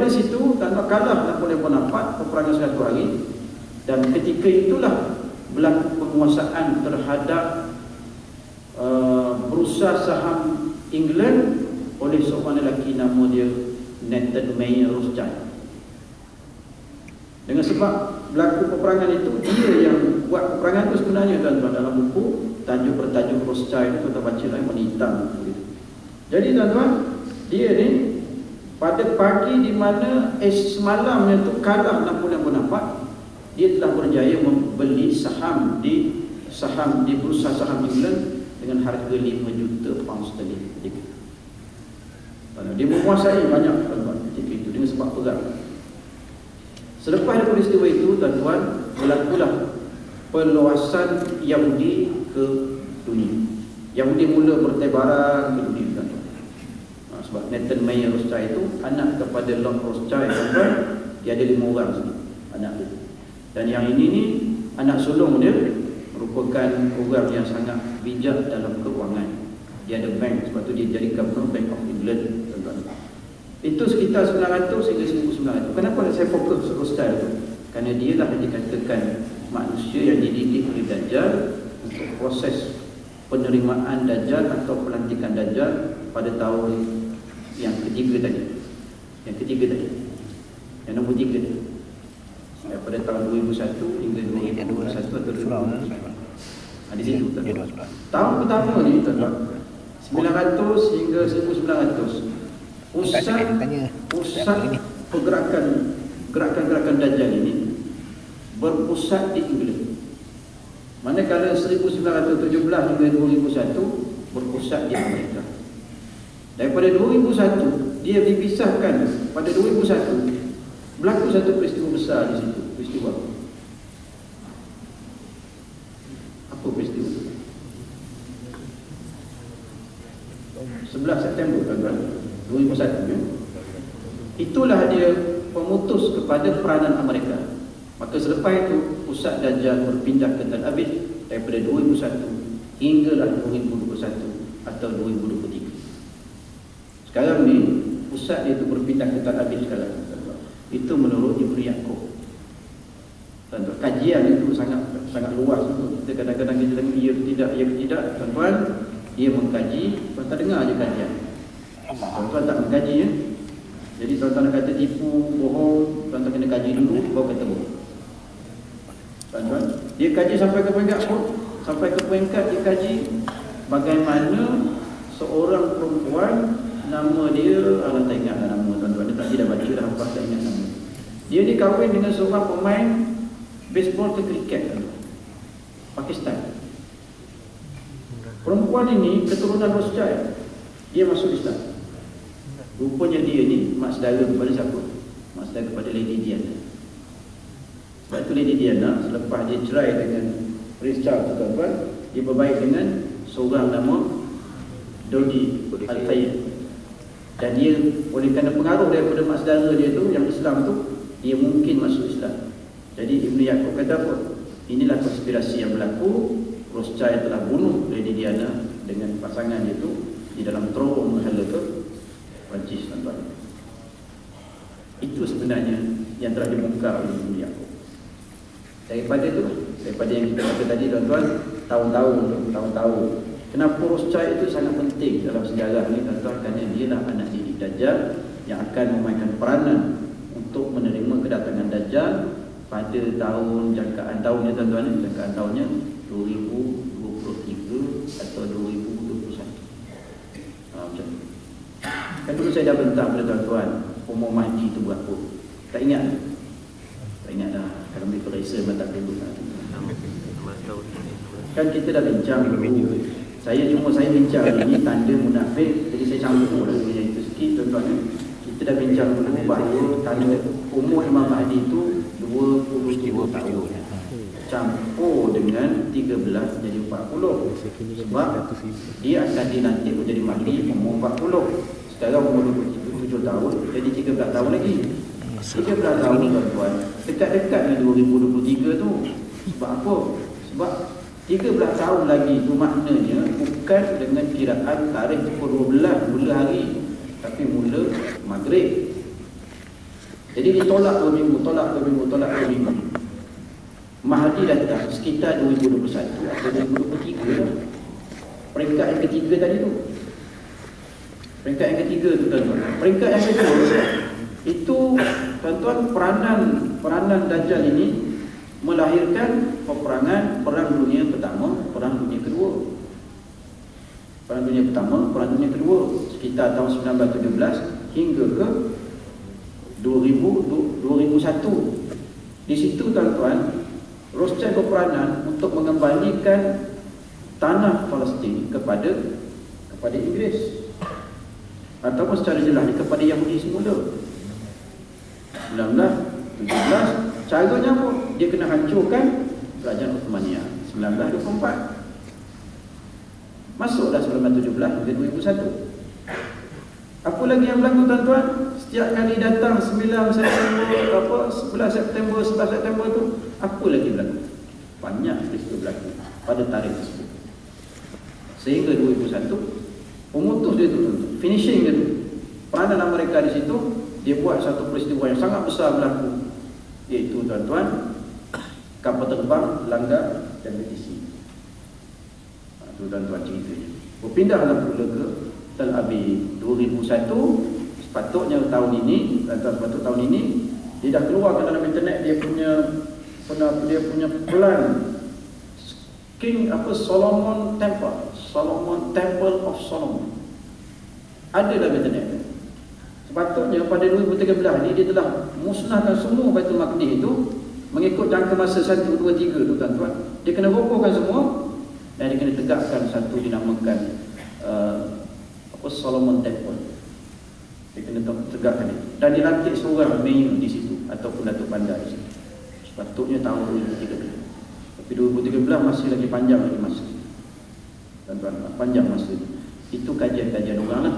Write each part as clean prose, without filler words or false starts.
Daripada situ tanpa kalah Napoleon Bonaparte peperangan 100 hari, dan ketika itulah berlaku penguasaan terhadap bursa saham England oleh seorang lelaki nama dia Nathan Mayer Rothschild. Dengan sebab berlaku peperangan itu, dia yang buat peperangan itu sebenarnya tuan-tuan, dalam buku bertajuk Rothschild, tuan-tuan baca lah, warna hitam buku itu. Jadi tuan-tuan, dia ni pada pagi di mana semalamnya tu kalah Napoleon Bonaparte, dia telah berjaya membeli saham di bursa saham England dengan harga 5 juta pound sterling. Dia menguasai banyak tuan-tuan ketika itu dengan sebab perang. Selepas daripada peristiwa itu tuan-tuan, berlakulah perluasan Yahudi ke dunia. Yahudi mula bertebaran ke dunia tuan-tuan. Sebab Nathan Mayer Rothschild itu anak kepada Lord Rothschild tuan-tuan. Dia ada 5 orang anak dia. Dan yang ini ni anak sulung dia merupakan orang yang sangat bijak dalam keuangan. Dia ada bank, sebab tu dia jadi Governor Bank of England tuan-tuan. Itu sekitar 900 hingga 1900. Kenapa saya fokus Rothschild tu? Kerana dia lah yang dikatakan manusia yang dididik oleh Dajjal untuk proses penerimaan Dajjal atau pelantikan Dajjal pada tahun yang ketiga tadi. Yang nombor 3 tadi. Pada tahun 2001 hingga 2021 atau 2022. Di situ tuan-tuan. Tahun pertama ni tuan-tuan, 900 hingga 1900. Pusat gerakan Dajjal ini berpusat di England. Manakala 1917 hingga 2001 berpusat di Amerika. Daripada 2001 dia dipisahkan. Pada 2001 berlaku satu peristiwa besar di situ. Peristiwa apa peristiwa? 11 September tuan-tuan 2001 ya? Itulah dia pemutus kepada peranan Amerika. Maka selepas itu pusat Dajjal berpindah ke Tel Aviv daripada 2001 hinggalah 2021 atau 2023. Sekarang ni pusat dia itu berpindah ke Tel Aviv sekarang. Itu menurut Ibnu Yaqub. Tuan-tuan, kajian itu sangat luas. Kita kadang-kadang kita dengar ya tidak, tuan-tuan, dia mengkaji, tuan-tuan dengar aja kajian. Tuan-tuan tak mengkaji ya. Jadi tuan-tuan nak kata tipu, bohong, tuan-tuan kena kaji dulu baru kata bohong. Tuan-tuan, dia kaji sampai ke peringkat dia kaji bagaimana seorang perempuan, nama dia tak ingat nama tuan-tuan, dia tak tidak baca dah, apa tak ingat nama. Dia dikahwin dengan seorang pemain baseball ke kriket tuan-tuan, Pakistan. Perempuan ini keturunan Rothschild. Dia masuk Islam. Rupanya dia ni mak saudara kepada siapa? Mak saudara kepada Lady Diana. Sebab itu Lady Diana selepas dia cerai dengan Prince Charles tuan-tuan, dia berbaik dengan seorang nama Dodi Al-Fayed. Dan dia oleh kerana pengaruh daripada mak saudara dia tu yang Islam tu, dia mungkin masuk Islam. Jadi Ibnu Yaqub kata apa? Inilah konspirasi yang berlaku. Rothschild telah bunuh Lady Diana dengan pasangan dia tu di dalam terowong Mahal ke Perancis tuan-tuan. Itu sebenarnya yang telah dibongkar oleh Ibnu Yaqub. Daripada yang kita kata tadi tuan-tuan, tahun-tahun. Kenapa Rothschild itu sangat penting dalam sejarah ni tuan-tuan? Kerana dia lah anak didik Dajjal yang akan memainkan peranan untuk menerima kedatangan Dajjal pada jangkaan tahunnya 2023 atau 2021. Macam tu. Kan dulu saya dah bentang pada tuan-tuan, umur Mahdi tu berapa? Tak ingat dah. Kalau ambil periksa memang tak perlu. Kan kita dah bincang dulu. Saya bincang ini tanda munafik. Jadi saya campur lah dengan itu sikit tuan-tuan. Kita dah bincang dulu bahawa tanda umur Imam Mahdi itu 22 tahun. Campur dengan 13 jadi 40. Sebab dia akan dilantik menjadi Mahdi umur 40. Sekarang umur 27 tahun, jadi 13 tahun lagi. 13 tahun tuan-tuan, dekat-dekat dengan 2023 tu. Sebab apa? Sebab 13 tahun lagi tu maknanya bukan dengan kiraan tarikh pukul 12 mula hari, tapi mula maghrib. Jadi ditolak 2 minggu, tolak 2 minggu, tolak 2 minggu. Mahdi datang sekitar 2021 atau 2023 lah. Peringkat yang ketiga tadi tu. Peringkat yang ketiga tu tuan-tuan. Peringkat yang kedua itu tuan-tuan, peranan Dajjal ini melahirkan peperangan Perang Dunia Pertama, Perang Dunia Kedua. Perang Dunia Pertama, Perang Dunia Kedua sekitar tahun 1917 hingga ke 2001. Di situ tuan-tuan, Rothschild berperanan untuk mengembalikan tanah Palestin kepada Inggeris, ataupun secara jelas kepada Yahudi semula. 1917, caranya pun dia kena hancurkan Kerajaan Uthmaniyah. 1924 masuklah 1917 hingga 2001. Apa lagi yang berlaku tuan-tuan? Setiap kali datang 11 September tu, apa lagi berlaku? Banyak peristiwa berlaku pada tarikh tersebut. Sehingga 2001 pemutus dia tu tuan-tuan, finishing dia tu. Peranan Amerika di situ, dia buat satu peristiwa yang sangat besar berlaku, iaitu tuan-tuan, kapal terbang Langgar dan BTC. Itu tuan-tuan ceritanya. Berpindahlah pula ke Tel Aviv 2001. Sepatutnya tahun ini, sepatutnya tahun ini dia dah keluarkan dalam internet dia punya plan King Solomon Temple of Solomon. Ada dalam internet. Sepatutnya pada 2013 ni dia telah musnahkan semua Baitul Maqdis itu mengikut jangka masa 1, 2, 3 tu tuan-tuan. Dia kena robohkan semua dan dia kena tegakkan satu dinamakan Solomon Temple. Dia kena tegakkan itu. Dan dilantik seorang mayor di situ ataupun Datuk Bandar di situ. Sepatutnya tahun 2013. Tapi 2013 masih lagi panjang lagi masa. Tuan-tuan, panjang masa itu. Itu kajian-kajian orang lah.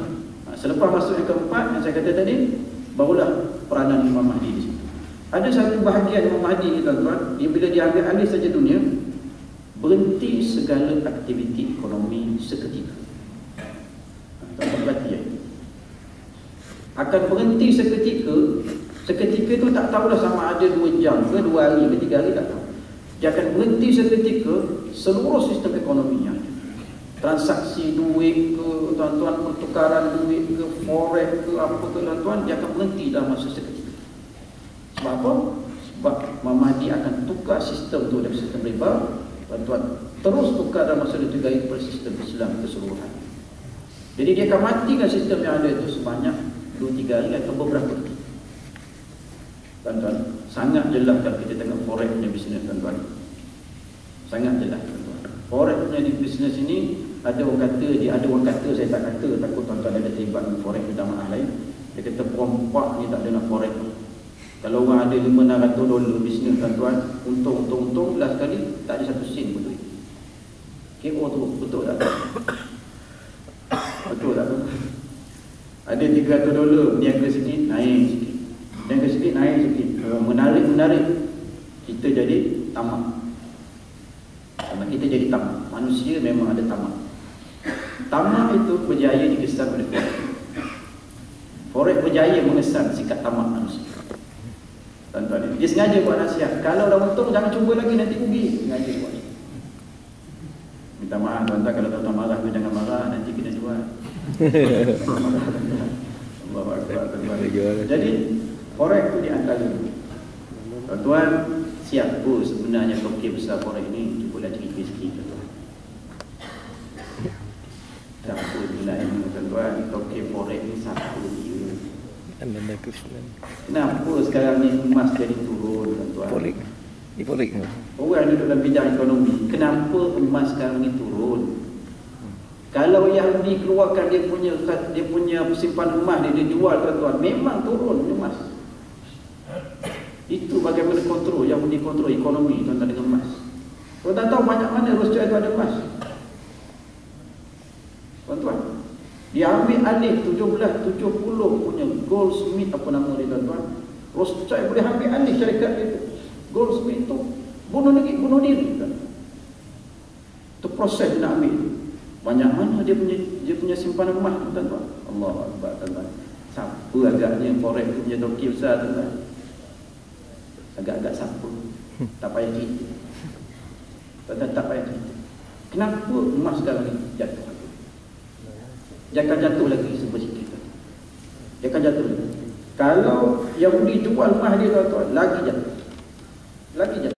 Selepas masuk yang keempat yang saya kata tadi, barulah peranan Imam Mahdi di situ. Ada satu bahagian Imam Mahdi ni tuan-tuan, dia bila dia ambil alih saja dunia, berhenti segala aktiviti ekonomi seketika. Tuan-tuan berhati ya. Akan berhenti seketika. Seketika itu tak tahulah sama ada 2 jam ke 2 hari ke 3 hari, tak tahu. Dia akan berhenti seketika seluruh sistem ekonominya. Transaksi duit ke tuan-tuan, pertukaran duit ke, forex ke apa ke tuan-tuan, dia akan berhenti dalam masa seketika. Sebab apa? Sebab Imam Mahdi akan tukar sistem tu dari sistem riba, tuan-tuan, terus tukar dalam masa 3 hari kepada sistem Islam keseluruhan. Jadi dia akan matikan sistem yang ada itu sebanyak 2-3 hari atau beberapa hari. Tuan-tuan, sangat jelas kalau kita tengok forex punya bisnes tuan-tuan. Sangat jelas tuan-tuan. Forex punya bisnes ini ada orang kata, saya tak kata, takut tuan-tuan ada terlibat dengan forex minta lain. Dia kata perompak ni tak ada nak forex. Kalau orang ada $500 bisnes tuan-tuan, untung last kali tak ada 1 sen pun duit. KO tu betul tak? Betul tak? Ada $300, niaga sikit, naik sikit. Niaga sikit, naik sikit. Menarik. Kita jadi tamak. Kita jadi tamak. Manusia memang ada tamak. Tamak itu berjaya dikesan oleh forex. Forex berjaya mengesan sikap tamak manusia. Tuan-tuan, dia sengaja buat nasihat. Kalau dah untung, jangan cuba lagi, nanti rugi. Sengaja buat ni. Minta maaf tuan-tuan, kalau tuan-tuan marah, jangan marah, nanti kena jual. Allahu Akbar, tuan-tuan. Jadi forex itu di antara. Tuan-tuan, siapa sebenarnya tokoh besar forex ini? Cubalah cerita sikit tuan-tuan. Siapa sebenarnya tuan-tuan tokoh forex ini? Siapa dia? Kenapa sekarang ni emas jadi turun tuan-tuan? Forex. Orang duduk dalam bidang ekonomi, kenapa emas sekarang ni turun? Kalau Yahudi keluarkan dia punya simpan emas dia jual tuan-tuan, memang turun emas. Itu bagaimana kontrol Yahudi kontrol ekonomi tuan-tuan dengan emas. Tuan-tuan tahu banyak mana Rothschild itu ada emas? Tuan-tuan, dia ambil alih 1770 punya Goldsmith, apa nama dia tuan-tuan. Rothschild boleh ambil alih syarikat dia tu. Goldsmith tu bunuh diri tuan. Itu proses nak ambil. Banyak mana dia punya simpanan emas tuan-tuan. Allahu Akbar tuan-tuan. Siapa agaknya forex tu punya toki besar tuan-tuan? Agak-agak siapa. Tak payah cerita. Tuan-tuan tak payah cerita. Kenapa emas sekarang ni jatuh? Dia akan jatuh lagi sebab sikit. Dia akan jatuh lagi. Kalau Yahudi jual emas dia tuan-tuan, lagi jatuh. Lagi jatuh.